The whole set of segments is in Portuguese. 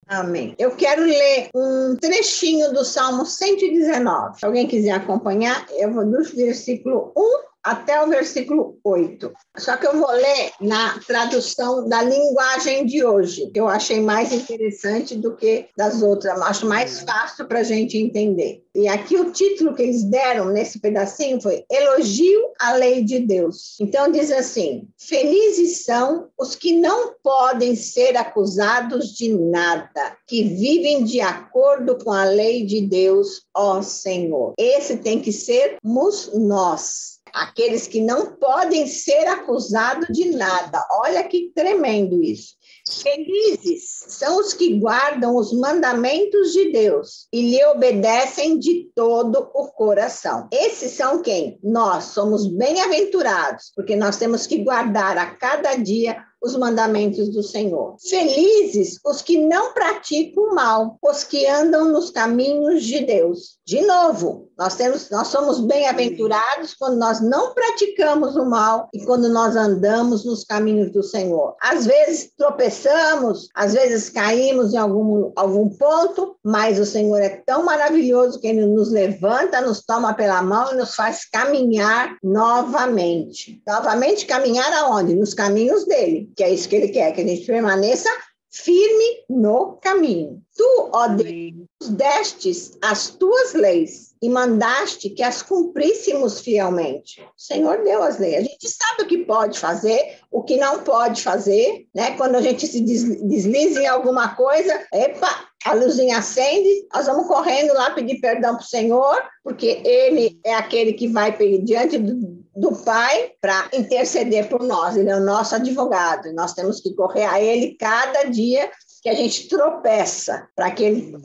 Amém. Eu quero ler um trechinho do Salmo 119. Se alguém quiser acompanhar, eu vou do versículo 1 até o versículo 8. Só que eu vou ler na tradução da linguagem de hoje, que eu achei mais interessante do que das outras. Eu acho mais fácil para a gente entender. E aqui o título que eles deram nesse pedacinho foi Elogio à Lei de Deus. Então diz assim: felizes são os que não podem ser acusados de nada, que vivem de acordo com a lei de Deus, ó Senhor. Esse tem que sermos nós. Aqueles que não podem ser acusados de nada. Olha que tremendo isso. Felizes são os que guardam os mandamentos de Deus e lhe obedecem de todo o coração. Esses são quem? Nós somos bem-aventurados, porque nós temos que guardar a cada dia os mandamentos do Senhor. Felizes os que não praticam o mal, os que andam nos caminhos de Deus. De novo, nós somos bem-aventurados quando nós não praticamos o mal e quando nós andamos nos caminhos do Senhor. Às vezes tropeçamos, às vezes caímos em algum ponto, mas o Senhor é tão maravilhoso que Ele nos levanta, nos toma pela mão e nos faz caminhar novamente. Novamente caminhar aonde? Nos caminhos dele, que é isso que Ele quer, que a gente permaneça firme no caminho. Tu, ó Deus, destes as tuas leis e mandaste que as cumpríssemos fielmente. O Senhor deu as leis. A gente sabe o que pode fazer, o que não pode fazer, né? Quando a gente se desliza em alguma coisa, epa, a luzinha acende, nós vamos correndo lá pedir perdão para o Senhor, porque Ele é aquele que vai diante do Pai para interceder por nós. Ele é o nosso advogado. E nós temos que correr a Ele cada dia que a gente tropeça, para que ele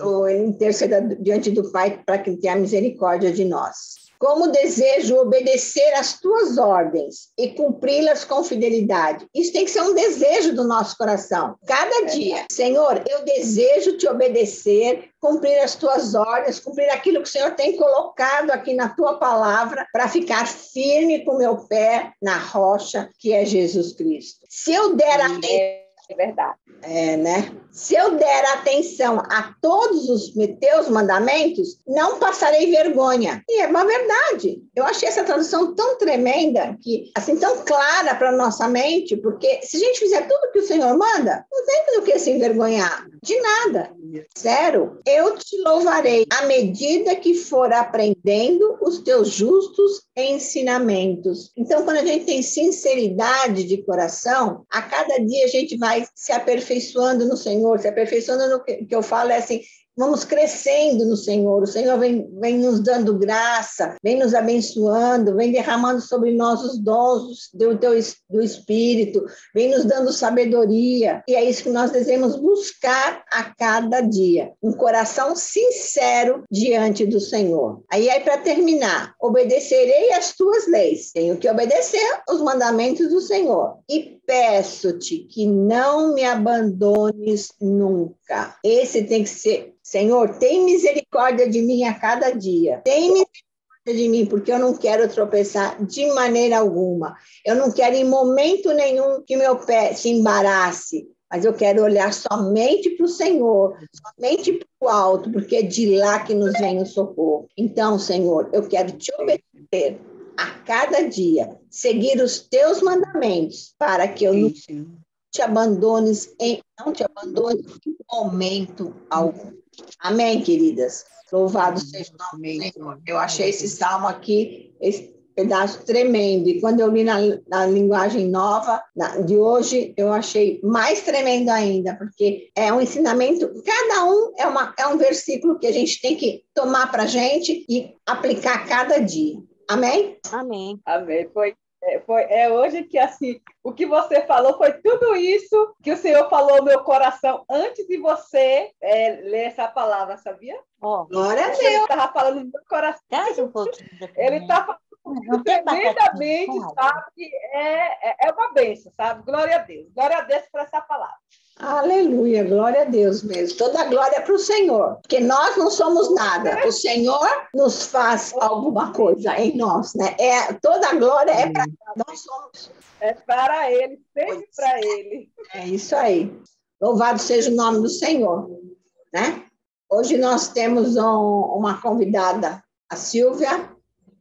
interceda diante do Pai, para que ele tenha misericórdia de nós. Como desejo obedecer às tuas ordens e cumpri-las com fidelidade. Isso tem que ser um desejo do nosso coração. Cada dia, Senhor, eu desejo te obedecer, cumprir as tuas ordens, cumprir aquilo que o Senhor tem colocado aqui na tua palavra, para ficar firme com o meu pé na rocha, que é Jesus Cristo. Se eu der a É verdade. né? Se eu der atenção a todos os teus mandamentos, não passarei vergonha. E é uma verdade. Eu achei essa tradução tão tremenda, assim, tão clara para a nossa mente, porque se a gente fizer tudo que o Senhor manda, não tem do que se envergonhar. De nada. Sério, eu te louvarei à medida que for aprendendo os teus justos ensinamentos. Então, quando a gente tem sinceridade de coração, a cada dia a gente vai se aperfeiçoando no Senhor, se aperfeiçoando no que eu falo é assim, vamos crescendo no Senhor, o Senhor vem nos dando graça, vem nos abençoando, vem derramando sobre nós os dons do Espírito, vem nos dando sabedoria, e é isso que nós devemos buscar a cada dia, um coração sincero diante do Senhor. Aí para terminar, obedecerei às tuas leis, tenho que obedecer os mandamentos do Senhor, e peço-te que não me abandones nunca. Esse tem que ser, Senhor, tem misericórdia de mim a cada dia. Tem misericórdia de mim, porque eu não quero tropeçar de maneira alguma. Eu não quero em momento nenhum que meu pé se embarace, mas eu quero olhar somente para o Senhor, somente para o alto, porque é de lá que nos vem o socorro. Então, Senhor, eu quero te obedecer a cada dia, seguir os teus mandamentos, para que eu não te abandones em momento algum. Amém, queridas? Louvado seja o nome do Senhor. Eu achei esse salmo aqui, esse pedaço tremendo, e quando eu li na linguagem nova de hoje, eu achei mais tremendo ainda, porque é um ensinamento, cada um é um versículo que a gente tem que tomar para a gente e aplicar cada dia. Amém? Amém. Amém. É hoje que, assim, o que você falou foi tudo isso que o Senhor falou no meu coração antes de você ler essa palavra, sabia? Glória a Deus. Ele estava falando no meu coração. Um pouquinho Ele está falando tremendamente, sabe? É uma bênção, sabe? Glória a Deus por essa palavra. Aleluia, glória a Deus mesmo. Toda a glória é para o Senhor, porque nós não somos nada. O Senhor nos faz alguma coisa em nós, né? Toda a glória é para nós somos. É para Ele, sempre para Ele. É isso aí. Louvado seja o nome do Senhor. né? Hoje nós temos uma convidada, a Silvia,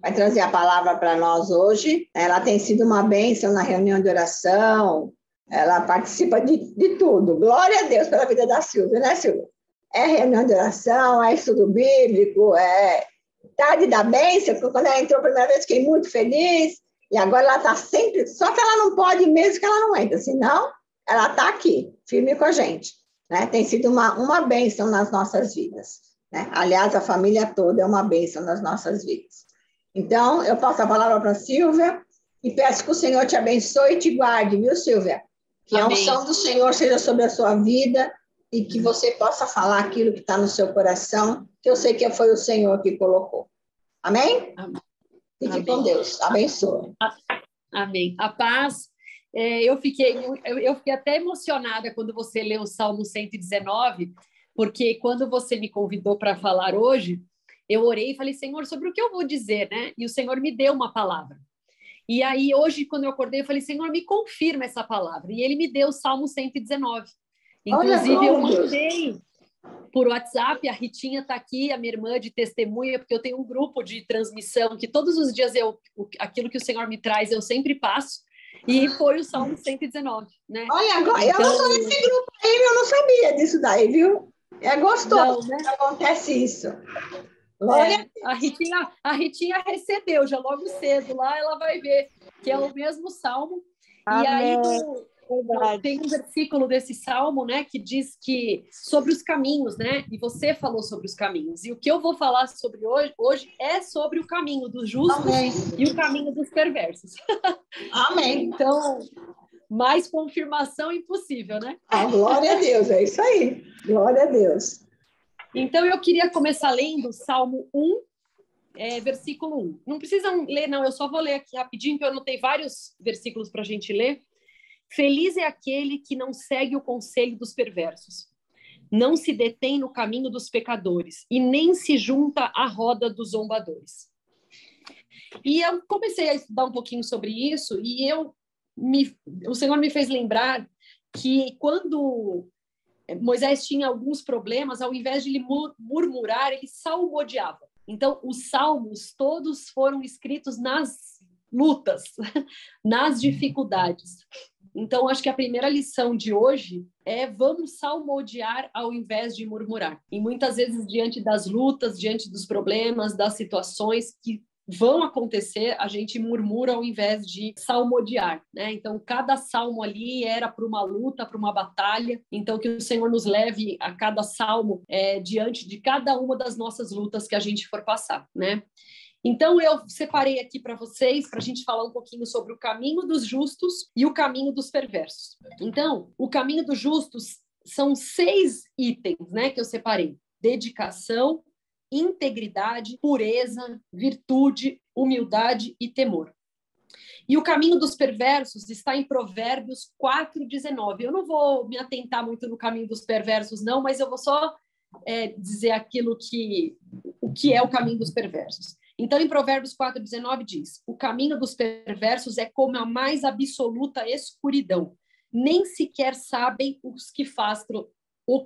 vai trazer a palavra para nós hoje. Ela tem sido uma bênção na reunião de oração, ela participa de tudo. Glória a Deus pela vida da Silvia, né, Silvia? É reunião de oração, é estudo bíblico, é tarde da bênção. Quando ela entrou a primeira vez, fiquei muito feliz. E agora ela está sempre... Só que ela não pode mesmo que ela não entra, senão ela está aqui, firme com a gente. Né? Tem sido uma bênção nas nossas vidas. Né? Aliás, a família toda é uma bênção nas nossas vidas. Então, eu passo a palavra para a Silvia e peço que o Senhor te abençoe e te guarde, viu, Silvia? Que a unção do Senhor seja sobre a sua vida e que você possa falar aquilo que está no seu coração, que eu sei que foi o Senhor que colocou. Amém? Amém. Fique com Deus. Abençoe. Amém. A paz. Eu fiquei até emocionada quando você leu o Salmo 119, porque quando você me convidou para falar hoje, eu orei e falei, Senhor, sobre o que eu vou dizer, né? E o Senhor me deu uma palavra. E aí, hoje, quando eu acordei, eu falei, Senhor, me confirma essa palavra. E ele me deu o Salmo 119. Inclusive, eu mandei por WhatsApp, a Ritinha está aqui, a minha irmã de testemunha, porque eu tenho um grupo de transmissão, que todos os dias aquilo que o Senhor me traz, eu sempre passo. E foi o Salmo 119, né? Olha, agora, então, eu não estou nesse grupo aí, eu não sabia disso daí, viu? É gostoso, né? Acontece isso. A Ritinha recebeu já logo cedo lá, ela vai ver que é o mesmo salmo. Amém. E aí tem um versículo desse salmo, né, que diz que sobre os caminhos, né? E você falou sobre os caminhos. E o que eu vou falar sobre hoje é sobre o caminho dos justos. Amém. E o caminho dos perversos. Amém. Então, mais confirmação impossível, né? Glória a Deus, é isso aí. Glória a Deus. Então, eu queria começar lendo o Salmo 1, versículo 1. Não precisam ler, não, eu só vou ler aqui rapidinho, porque eu anotei vários versículos para a gente ler. Feliz é aquele que não segue o conselho dos perversos, não se detém no caminho dos pecadores e nem se junta à roda dos zombadores. E eu comecei a estudar um pouquinho sobre isso e o Senhor me fez lembrar que quando Moisés tinha alguns problemas, ao invés de ele murmurar, ele salmodiava. Então, os salmos todos foram escritos nas lutas, nas dificuldades. Então, acho que a primeira lição de hoje é vamos salmodiar ao invés de murmurar. E muitas vezes, diante das lutas, diante dos problemas, das situações que vão acontecer, a gente murmura ao invés de salmodiar, né? Então, cada salmo ali era para uma luta, para uma batalha. Então, que o Senhor nos leve a cada salmo diante de cada uma das nossas lutas que a gente for passar, né? Então, eu separei aqui para vocês, para a gente falar um pouquinho sobre o caminho dos justos e o caminho dos perversos. Então, o caminho dos justos são 6 itens, né, que eu separei. Dedicação, integridade, pureza, virtude, humildade e temor. E o caminho dos perversos está em Provérbios 4:19. Eu não vou me atentar muito no caminho dos perversos, não, mas eu vou só dizer o que é o caminho dos perversos. Então, em Provérbios 4:19 diz: o caminho dos perversos é como a mais absoluta escuridão. Nem sequer sabem o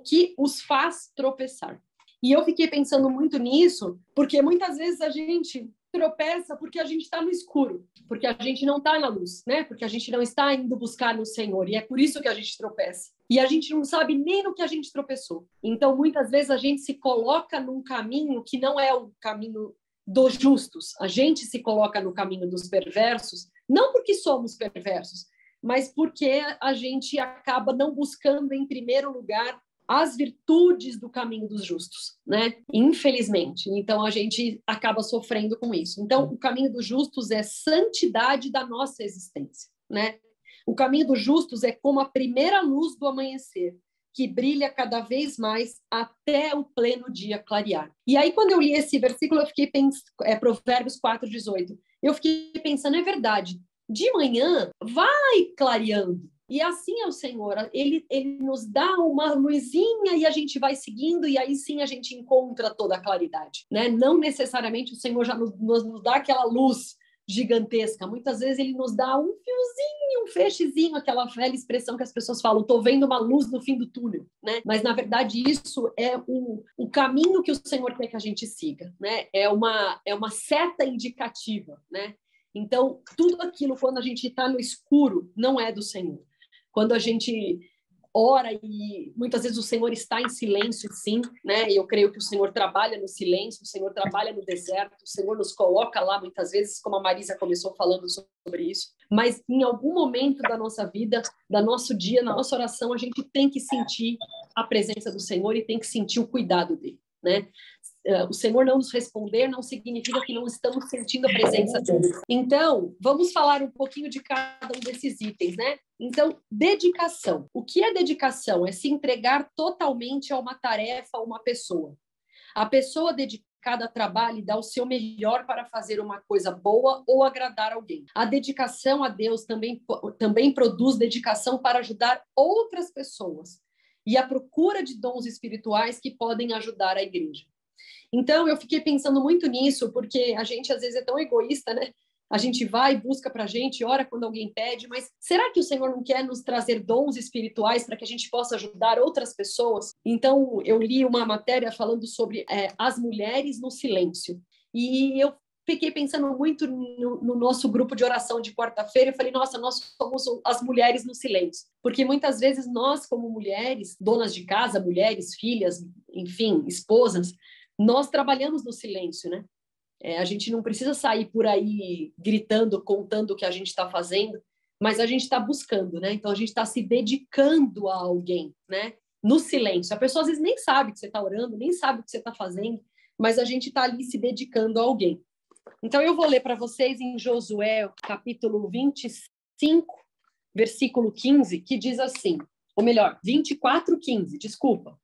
que os faz tropeçar. E eu fiquei pensando muito nisso, porque muitas vezes a gente tropeça porque a gente está no escuro, porque a gente não está na luz, né? Porque a gente não está indo buscar no Senhor, e é por isso que a gente tropeça. E a gente não sabe nem no que a gente tropeçou. Então, muitas vezes a gente se coloca num caminho que não é o caminho dos justos. A gente se coloca no caminho dos perversos, não porque somos perversos, mas porque a gente acaba não buscando em primeiro lugar as virtudes do caminho dos justos, né? Infelizmente. Então, a gente acaba sofrendo com isso. Então, o caminho dos justos é santidade da nossa existência, né? O caminho dos justos é como a primeira luz do amanhecer, que brilha cada vez mais até o pleno dia clarear. E aí, quando eu li esse versículo, eu fiquei pensando, Provérbios 4:18, eu fiquei pensando, é verdade, de manhã vai clareando, e assim é o Senhor, ele nos dá uma luzinha e a gente vai seguindo, e aí sim a gente encontra toda a claridade, né? Não necessariamente o Senhor já nos dá aquela luz gigantesca. Muitas vezes ele nos dá um fiozinho, um feixezinho, aquela velha expressão que as pessoas falam, estou vendo uma luz no fim do túnel, né? Mas, na verdade, isso é o caminho que o Senhor quer que a gente siga, né? É uma seta indicativa, né? Então, tudo aquilo, quando a gente está no escuro, não é do Senhor. Quando a gente ora e muitas vezes o Senhor está em silêncio, sim, né? E eu creio que o Senhor trabalha no silêncio, o Senhor trabalha no deserto, o Senhor nos coloca lá muitas vezes, como a Marisa começou falando sobre isso. Mas em algum momento da nossa vida, do nosso dia, na nossa oração, a gente tem que sentir a presença do Senhor e tem que sentir o cuidado dele, né? O Senhor não nos responder não significa que não estamos sentindo a presença dele. Então, vamos falar um pouquinho de cada um desses itens, né? Então, dedicação. O que é dedicação? É se entregar totalmente a uma tarefa, a uma pessoa. A pessoa dedicada trabalha e dá o seu melhor para fazer uma coisa boa ou agradar alguém. A dedicação a Deus também produz dedicação para ajudar outras pessoas e a procura de dons espirituais que podem ajudar a igreja. Então, eu fiquei pensando muito nisso, porque a gente às vezes é tão egoísta, né? A gente vai e busca para a gente, ora quando alguém pede, mas será que o Senhor não quer nos trazer dons espirituais para que a gente possa ajudar outras pessoas? Então, eu li uma matéria falando sobre as mulheres no silêncio. E eu fiquei pensando muito no nosso grupo de oração de quarta-feira. Eu falei, nossa, nós somos as mulheres no silêncio. Porque muitas vezes nós, como mulheres, donas de casa, mulheres, filhas, enfim, esposas, nós trabalhamos no silêncio, né? A gente não precisa sair por aí gritando, contando o que a gente está fazendo, mas a gente está buscando, né? Então, a gente está se dedicando a alguém, né? No silêncio. A pessoa, às vezes, nem sabe que você está orando, nem sabe o que você está fazendo, mas a gente está ali se dedicando a alguém. Então, eu vou ler para vocês em Josué, capítulo 25, versículo 15, que diz assim, ou melhor, 24:15, desculpa.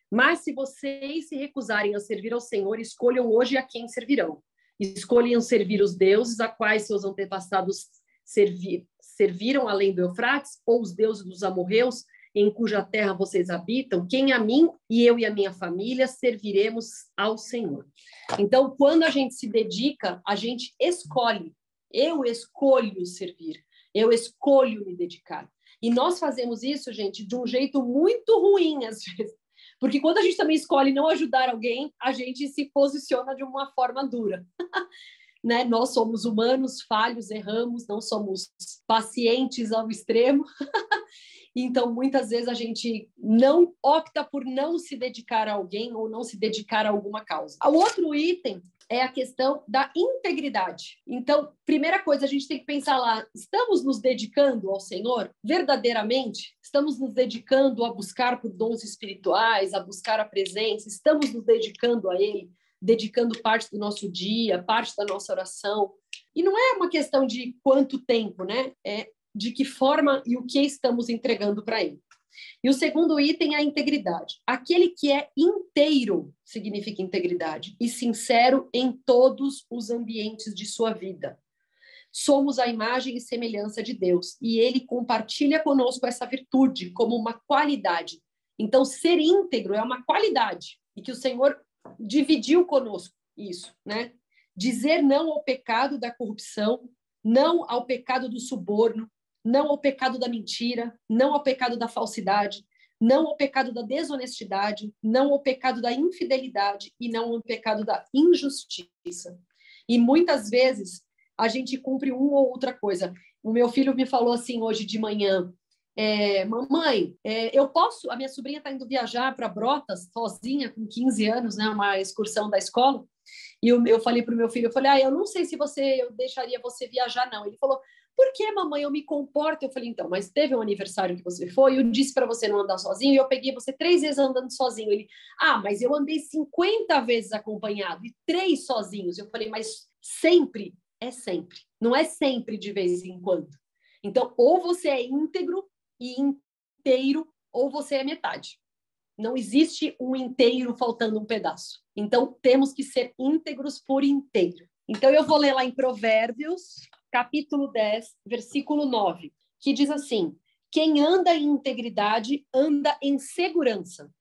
Mas se vocês se recusarem a servir ao Senhor, escolham hoje a quem servirão. Escolham servir os deuses a quais seus antepassados serviram além do Eufrates, ou os deuses dos amorreus, em cuja terra vocês habitam, quem a mim e eu e a minha família serviremos ao Senhor. Então, quando a gente se dedica, a gente escolhe. Eu escolho servir. Eu escolho me dedicar. E nós fazemos isso, gente, de um jeito muito ruim, às vezes. Porque quando a gente também escolhe não ajudar alguém, a gente se posiciona de uma forma dura. Né? Nós somos humanos, falhos, erramos, não somos pacientes ao extremo. Então, muitas vezes a gente não opta por não se dedicar a alguém ou não se dedicar a alguma causa. O outro item é a questão da integridade. Então, primeira coisa, a gente tem que pensar lá, estamos nos dedicando ao Senhor verdadeiramente? Estamos nos dedicando a buscar por dons espirituais, a buscar a presença? Estamos nos dedicando a Ele? Dedicando parte do nosso dia, parte da nossa oração? E não é uma questão de quanto tempo, né? É de que forma e o que estamos entregando para Ele. E o segundo item é a integridade. Aquele que é inteiro significa integridade e sincero em todos os ambientes de sua vida. Somos a imagem e semelhança de Deus e Ele compartilha conosco essa virtude como uma qualidade. Então, ser íntegro é uma qualidade e que o Senhor dividiu conosco isso, né? Dizer não ao pecado da corrupção, não ao pecado do suborno, não ao pecado da mentira, não ao pecado da falsidade, não ao pecado da desonestidade, não ao pecado da infidelidade e não ao pecado da injustiça. E muitas vezes a gente cumpre uma ou outra coisa. O meu filho me falou assim hoje de manhã, mamãe, eu posso... A minha sobrinha está indo viajar para Brotas, sozinha, com 15 anos, né, uma excursão da escola, e eu falei para o meu filho, eu falei, eu não sei se eu deixaria você viajar, não. Ele falou, por que, mamãe, eu me comporto? Eu falei, então, mas teve um aniversário que você foi, eu disse para você não andar sozinho, e eu peguei você 3 vezes andando sozinho. Ele, mas eu andei 50 vezes acompanhado, e 3 sozinhos. Eu falei, mas sempre é sempre, não é sempre de vez em quando. Então, ou você é íntegro e inteiro, ou você é metade. Não existe um inteiro faltando um pedaço. Então, temos que ser íntegros por inteiro. Então, eu vou ler lá em Provérbios, capítulo 10, versículo 9, que diz assim, quem anda em integridade anda em segurança.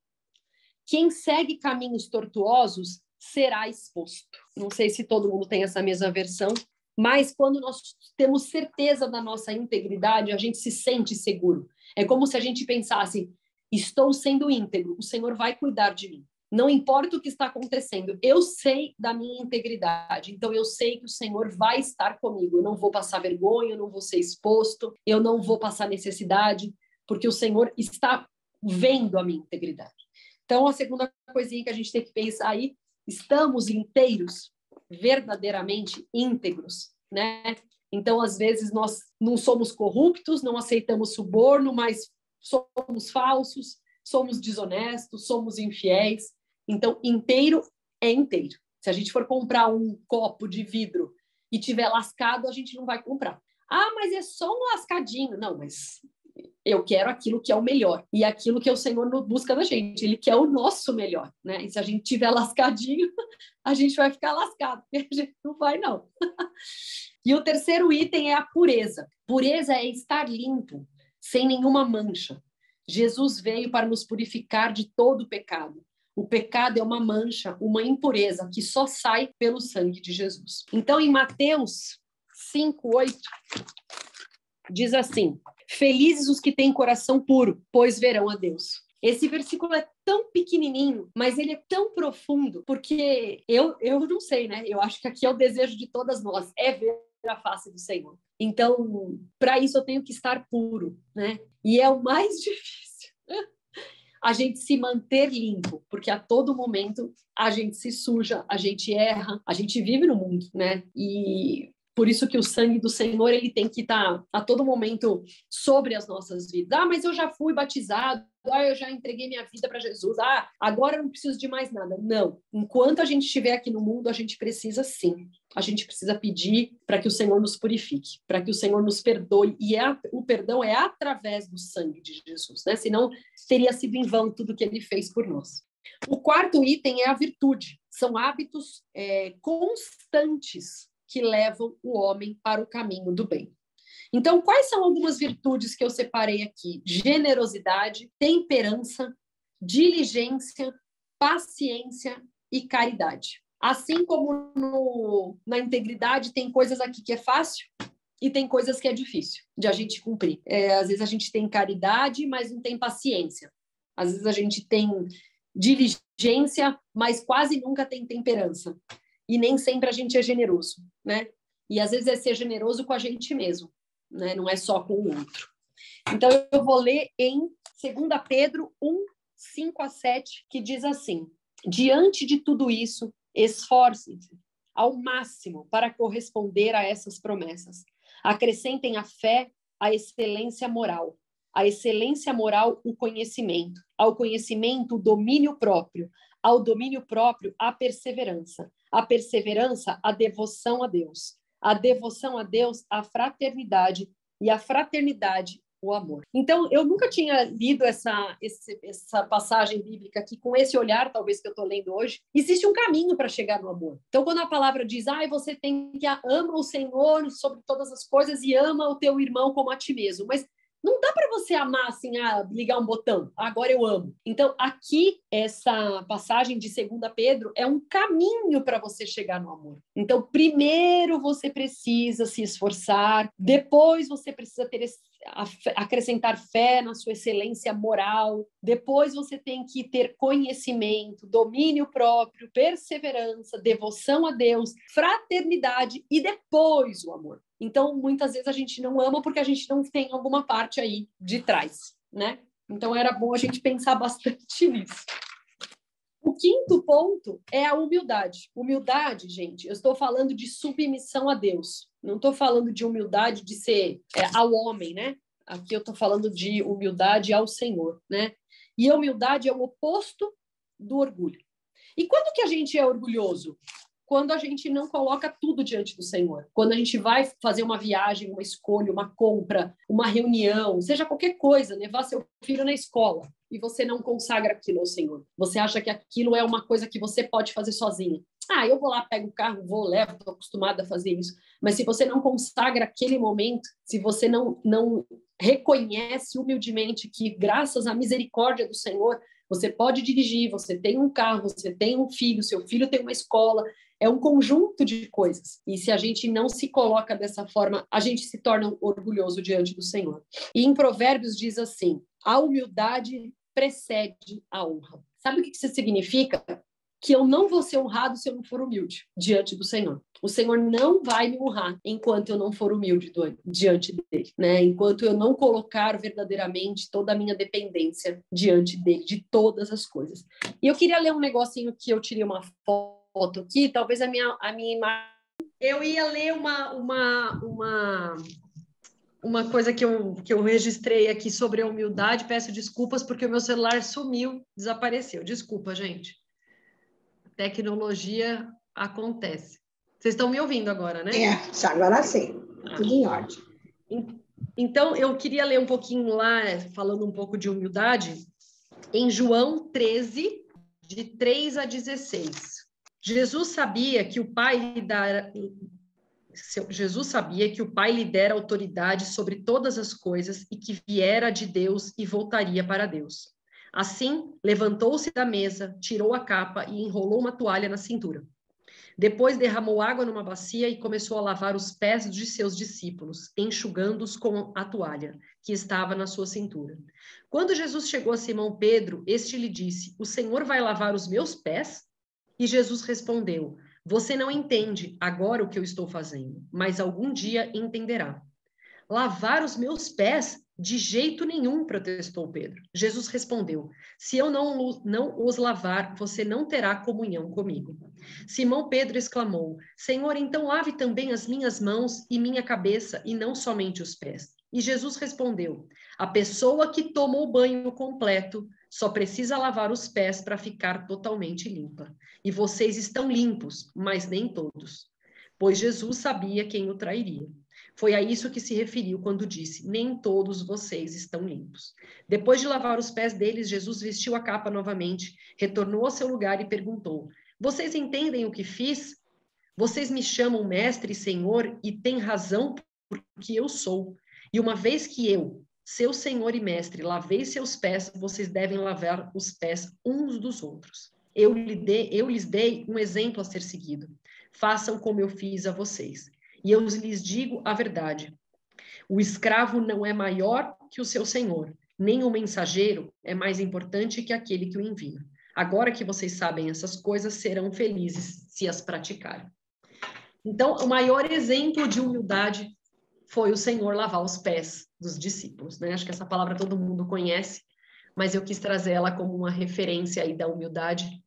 Quem segue caminhos tortuosos será exposto. Não sei se todo mundo tem essa mesma versão, mas quando nós temos certeza da nossa integridade, a gente se sente seguro. É como se a gente pensasse, estou sendo íntegro, o Senhor vai cuidar de mim. Não importa o que está acontecendo, eu sei da minha integridade, então eu sei que o Senhor vai estar comigo. Eu não vou passar vergonha, eu não vou ser exposto, eu não vou passar necessidade, porque o Senhor está vendo a minha integridade. Então, a segunda coisinha que a gente tem que pensar aí, estamos inteiros, verdadeiramente íntegros, né? Então, às vezes, nós não somos corruptos, não aceitamos suborno, mas somos falsos, somos desonestos, somos infiéis. Então, inteiro é inteiro. Se a gente for comprar um copo de vidro e tiver lascado, a gente não vai comprar. Ah, mas é só um lascadinho. Não, mas eu quero aquilo que é o melhor. E aquilo que o Senhor busca da gente. Ele quer o nosso melhor, né? E se a gente tiver lascadinho, a gente vai ficar lascado. Porque a gente não vai, não. E o terceiro item é a pureza. Pureza é estar limpo, sem nenhuma mancha. Jesus veio para nos purificar de todo o pecado. O pecado é uma mancha, uma impureza que só sai pelo sangue de Jesus. Então, em Mateus 5:8, diz assim: felizes os que têm coração puro, pois verão a Deus. Esse versículo é tão pequenininho, mas ele é tão profundo, porque eu não sei, né? Eu acho que aqui é o desejo de todas nós, é ver a face do Senhor. Então, para isso eu tenho que estar puro, né? E é o mais difícil. A gente se manter limpo, porque a todo momento a gente se suja, a gente erra, a gente vive no mundo, né? E por isso que o sangue do Senhor, ele tem que estar a todo momento sobre as nossas vidas. Ah, mas eu já fui batizado, eu já entreguei minha vida para Jesus, agora eu não preciso de mais nada. Não, enquanto a gente estiver aqui no mundo, a gente precisa sim. A gente precisa pedir para que o Senhor nos purifique, para que o Senhor nos perdoe. E o perdão é através do sangue de Jesus, né? Senão teria sido em vão tudo que ele fez por nós. O quarto item é a virtude. São hábitos constantes que levam o homem para o caminho do bem. Então, quais são algumas virtudes que eu separei aqui? Generosidade, temperança, diligência, paciência e caridade. Assim como na integridade tem coisas aqui que é fácil e tem coisas que é difícil de a gente cumprir. Às vezes a gente tem caridade, mas não tem paciência. Às vezes a gente tem diligência, mas quase nunca tem temperança. E nem sempre a gente é generoso, né? E às vezes é ser generoso com a gente mesmo, né? Não é só com o outro. Então, eu vou ler em 2 Pedro 1:5-7, que diz assim: diante de tudo isso, esforcem-se ao máximo para corresponder a essas promessas. Acrescentem à fé a excelência moral. A excelência moral, o conhecimento. Ao conhecimento, o domínio próprio. Ao domínio próprio, a perseverança. A perseverança, a devoção a Deus. A devoção a Deus, a fraternidade. E a fraternidade, o amor. Então, eu nunca tinha lido essa passagem bíblica aqui com esse olhar, talvez, que eu estou lendo hoje. Existe um caminho para chegar no amor. Então, quando a palavra diz, você tem que ama o Senhor sobre todas as coisas e ama o teu irmão como a ti mesmo. Mas não dá para você amar assim, ligar um botão, agora eu amo. Então, aqui, essa passagem de 2 Pedro é um caminho para você chegar no amor. Então, primeiro você precisa se esforçar, depois você precisa acrescentar fé na sua excelência moral, depois você tem que ter conhecimento, domínio próprio, perseverança, devoção a Deus, fraternidade e depois o amor. Então, muitas vezes a gente não ama porque a gente não tem alguma parte aí de trás, né? Então, era bom a gente pensar bastante nisso. O quinto ponto é a humildade. Humildade, gente, eu estou falando de submissão a Deus. Não estou falando de humildade de ser ao homem, né? Aqui eu estou falando de humildade ao Senhor, né? E a humildade é o oposto do orgulho. E quando que a gente é orgulhoso? Quando a gente não coloca tudo diante do Senhor. Quando a gente vai fazer uma viagem, uma escolha, uma compra, uma reunião, seja qualquer coisa, levar seu filho na escola, e você não consagra aquilo ao Senhor. Você acha que aquilo é uma coisa que você pode fazer sozinho. Eu vou lá, pego o carro, vou, levo, estou acostumada a fazer isso. Mas se você não consagra aquele momento, se você não reconhece humildemente que, graças à misericórdia do Senhor, Você pode dirigir, você tem um carro, você tem um filho, seu filho tem uma escola, é um conjunto de coisas. E se a gente não se coloca dessa forma, a gente se torna orgulhoso diante do Senhor. E em Provérbios diz assim: a humildade precede a honra. Sabe o que isso significa? Que eu não vou ser honrado se eu não for humilde diante do Senhor. O Senhor não vai me honrar enquanto eu não for humilde diante dele, né? Enquanto eu não colocar verdadeiramente toda a minha dependência diante dele, de todas as coisas. E eu queria ler um negocinho que eu tirei uma foto aqui, talvez a minha imagem. Eu ia ler uma coisa que eu registrei aqui sobre a humildade. Peço desculpas porque o meu celular sumiu, desapareceu. Desculpa, gente. Tecnologia acontece. Vocês estão me ouvindo agora, né? Agora sim. Tudo em ordem. Então, eu queria ler um pouquinho lá, falando um pouco de humildade, em João 13, de 3 a 16. Jesus sabia que o Pai lhe dera autoridade sobre todas as coisas e que viera de Deus e voltaria para Deus. Assim, levantou-se da mesa, tirou a capa e enrolou uma toalha na cintura. Depois derramou água numa bacia e começou a lavar os pés de seus discípulos, enxugando-os com a toalha que estava na sua cintura. Quando Jesus chegou a Simão Pedro, este lhe disse: "O Senhor vai lavar os meus pés?" E Jesus respondeu: "Você não entende agora o que eu estou fazendo, mas algum dia entenderá." "Lavar os meus pés? De jeito nenhum", protestou Pedro. Jesus respondeu: "Se eu não os lavar, você não terá comunhão comigo." Simão Pedro exclamou: "Senhor, então lave também as minhas mãos e minha cabeça, e não somente os pés." E Jesus respondeu: "A pessoa que toma o banho completo só precisa lavar os pés para ficar totalmente limpa. E vocês estão limpos, mas nem todos." Pois Jesus sabia quem o trairia. Foi a isso que se referiu quando disse: "Nem todos vocês estão limpos." Depois de lavar os pés deles, Jesus vestiu a capa novamente, retornou ao seu lugar e perguntou: "Vocês entendem o que fiz? Vocês me chamam mestre e senhor, e têm razão, porque eu sou. E uma vez que eu, seu senhor e mestre, lavei seus pés, vocês devem lavar os pés uns dos outros. Eu lhes dei um exemplo a ser seguido. Façam como eu fiz a vocês. E eu lhes digo a verdade: o escravo não é maior que o seu senhor, nem o mensageiro é mais importante que aquele que o envia. Agora que vocês sabem essas coisas, serão felizes se as praticarem." Então, o maior exemplo de humildade foi o Senhor lavar os pés dos discípulos, né? Acho que essa palavra todo mundo conhece, mas eu quis trazer ela como uma referência aí da humildade.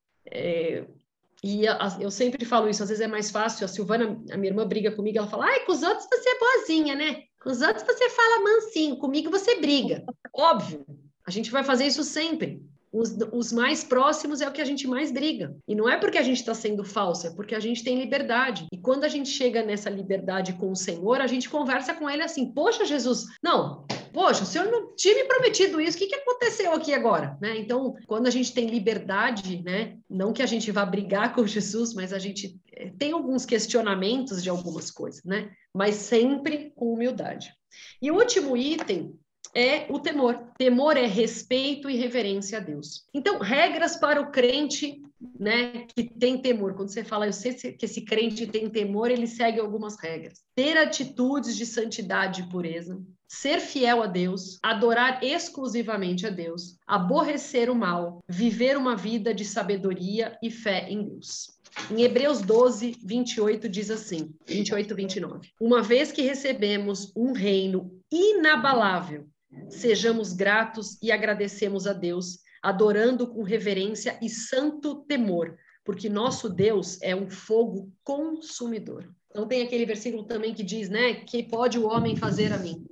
Eu sempre falo isso, às vezes é mais fácil. A Silvana, a minha irmã, briga comigo, ela fala: "Ai, com os outros você é boazinha, né? Com os outros você fala mansinho, comigo você briga." Óbvio, a gente vai fazer isso sempre. Os mais próximos é o que a gente mais briga. E não é porque a gente está sendo falsa, é porque a gente tem liberdade. E quando a gente chega nessa liberdade com o Senhor, a gente conversa com ele assim: "Poxa, Jesus, não, poxa, o Senhor não tinha me prometido isso, o que aconteceu aqui agora?" Né? Então, quando a gente tem liberdade, né? Não que a gente vá brigar com Jesus, mas a gente tem alguns questionamentos de algumas coisas, né? Mas sempre com humildade. E o último item é o temor. Temor é respeito e reverência a Deus. Então, regras para o crente, né, que tem temor. Quando você fala, eu sei que esse crente tem temor, ele segue algumas regras. Ter atitudes de santidade e pureza, ser fiel a Deus, adorar exclusivamente a Deus, aborrecer o mal, viver uma vida de sabedoria e fé em Deus. Em Hebreus 12, 28 diz assim, 28, 29. "Uma vez que recebemos um reino inabalável, sejamos gratos e agradecemos a Deus, adorando com reverência e santo temor, porque nosso Deus é um fogo consumidor." Então tem aquele versículo também que diz, né, que pode o homem fazer a mim,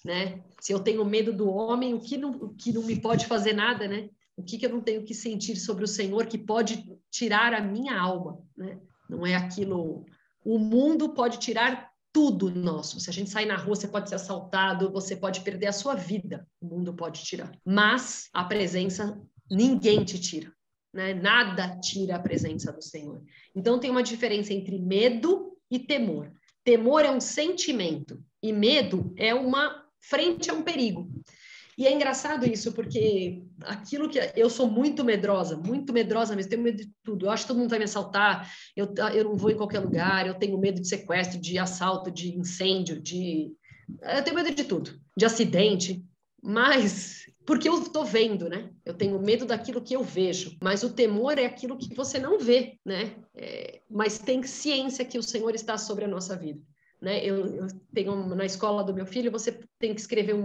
né? Se eu tenho medo do homem, o que não me pode fazer nada, né? O que eu não tenho que sentir sobre o Senhor que pode tirar a minha alma, né? Não é aquilo... O mundo pode tirar tudo nosso. Se a gente sair na rua, você pode ser assaltado, você pode perder a sua vida. O mundo pode tirar. Mas a presença, ninguém te tira, né? Nada tira a presença do Senhor. Então tem uma diferença entre medo e temor. Temor é um sentimento e medo é uma frente a um perigo. E é engraçado isso, porque aquilo que eu sou muito medrosa mesmo, tenho medo de tudo. Eu acho que todo mundo vai me assaltar, eu não vou em qualquer lugar, eu tenho medo de sequestro, de assalto, de incêndio, eu tenho medo de tudo, de acidente, mas porque eu estou vendo, né? Eu tenho medo daquilo que eu vejo, mas o temor é aquilo que você não vê, né? Mas tem ciência que o Senhor está sobre a nossa vida. Né? Eu tenho na escola do meu filho, você tem que escrever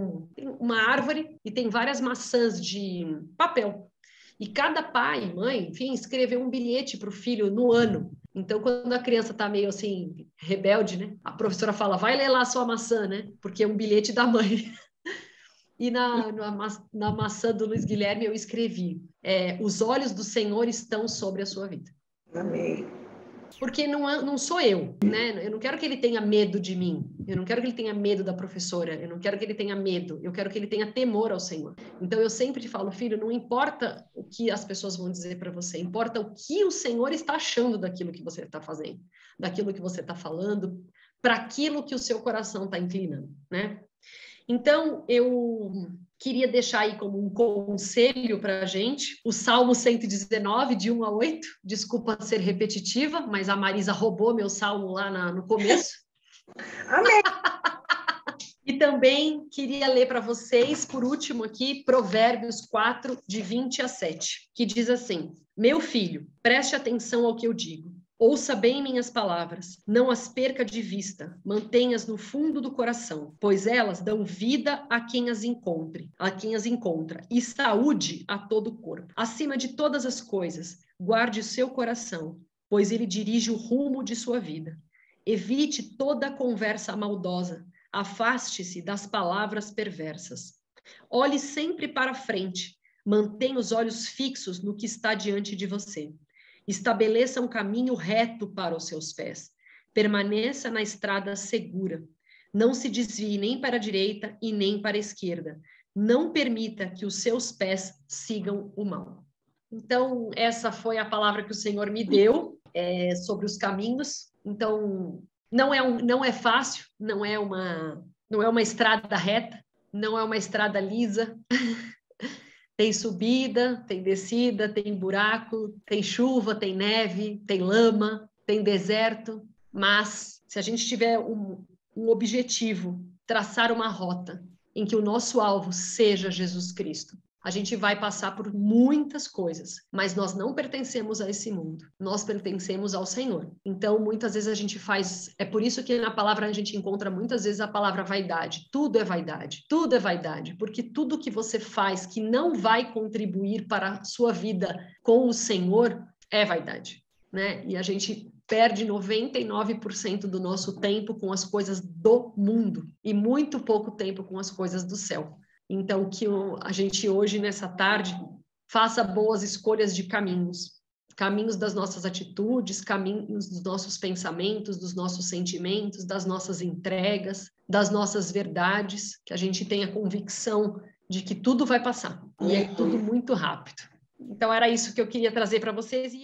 uma árvore e tem várias maçãs de papel. E cada pai, mãe, enfim, escreveu um bilhete para o filho no ano. Então, quando a criança está meio assim, rebelde, né? A professora fala, vai ler lá a sua maçã, né? Porque é um bilhete da mãe. E na maçã do Luiz Guilherme eu escrevi, os olhos do Senhor estão sobre a sua vida. Amém. Porque não sou eu, né? Eu não quero que ele tenha medo de mim. Eu não quero que ele tenha medo da professora. Eu não quero que ele tenha medo. Eu quero que ele tenha temor ao Senhor. Então, eu sempre te falo, filho, não importa o que as pessoas vão dizer para você. Importa o que o Senhor está achando daquilo que você está fazendo. Daquilo que você está falando. Para aquilo que o seu coração está inclinando, né? Então, eu queria deixar aí como um conselho para a gente, o Salmo 119, de 1 a 8. Desculpa ser repetitiva, mas a Marisa roubou meu salmo lá no começo. Amém. E também queria ler para vocês, por último aqui, Provérbios 4, de 20 a 7, que diz assim, meu filho, preste atenção ao que eu digo. Ouça bem minhas palavras, não as perca de vista, mantenha-as no fundo do coração, pois elas dão vida a quem as encontra, e saúde a todo o corpo. Acima de todas as coisas, guarde o seu coração, pois ele dirige o rumo de sua vida. Evite toda conversa maldosa, afaste-se das palavras perversas. Olhe sempre para frente, mantenha os olhos fixos no que está diante de você. Estabeleça um caminho reto para os seus pés. Permaneça na estrada segura. Não se desvie nem para a direita e nem para a esquerda. Não permita que os seus pés sigam o mal. Então, essa foi a palavra que o Senhor me deu sobre os caminhos. Então, não é fácil, não é uma estrada reta, não é uma estrada lisa. Tem subida, tem descida, tem buraco, tem chuva, tem neve, tem lama, tem deserto. Mas se a gente tiver um objetivo, traçar uma rota em que o nosso alvo seja Jesus Cristo, a gente vai passar por muitas coisas, mas nós não pertencemos a esse mundo, nós pertencemos ao Senhor. Então, muitas vezes a gente é por isso que na palavra a gente encontra muitas vezes a palavra vaidade. Tudo é vaidade, porque tudo que você faz que não vai contribuir para a sua vida com o Senhor é vaidade, né? E a gente perde 99% do nosso tempo com as coisas do mundo e muito pouco tempo com as coisas do céu. Então, que a gente hoje, nessa tarde, faça boas escolhas de caminhos das nossas atitudes, caminhos dos nossos pensamentos, dos nossos sentimentos, das nossas entregas, das nossas verdades, que a gente tenha convicção de que tudo vai passar, e é tudo muito rápido. Então, era isso que eu queria trazer para vocês, e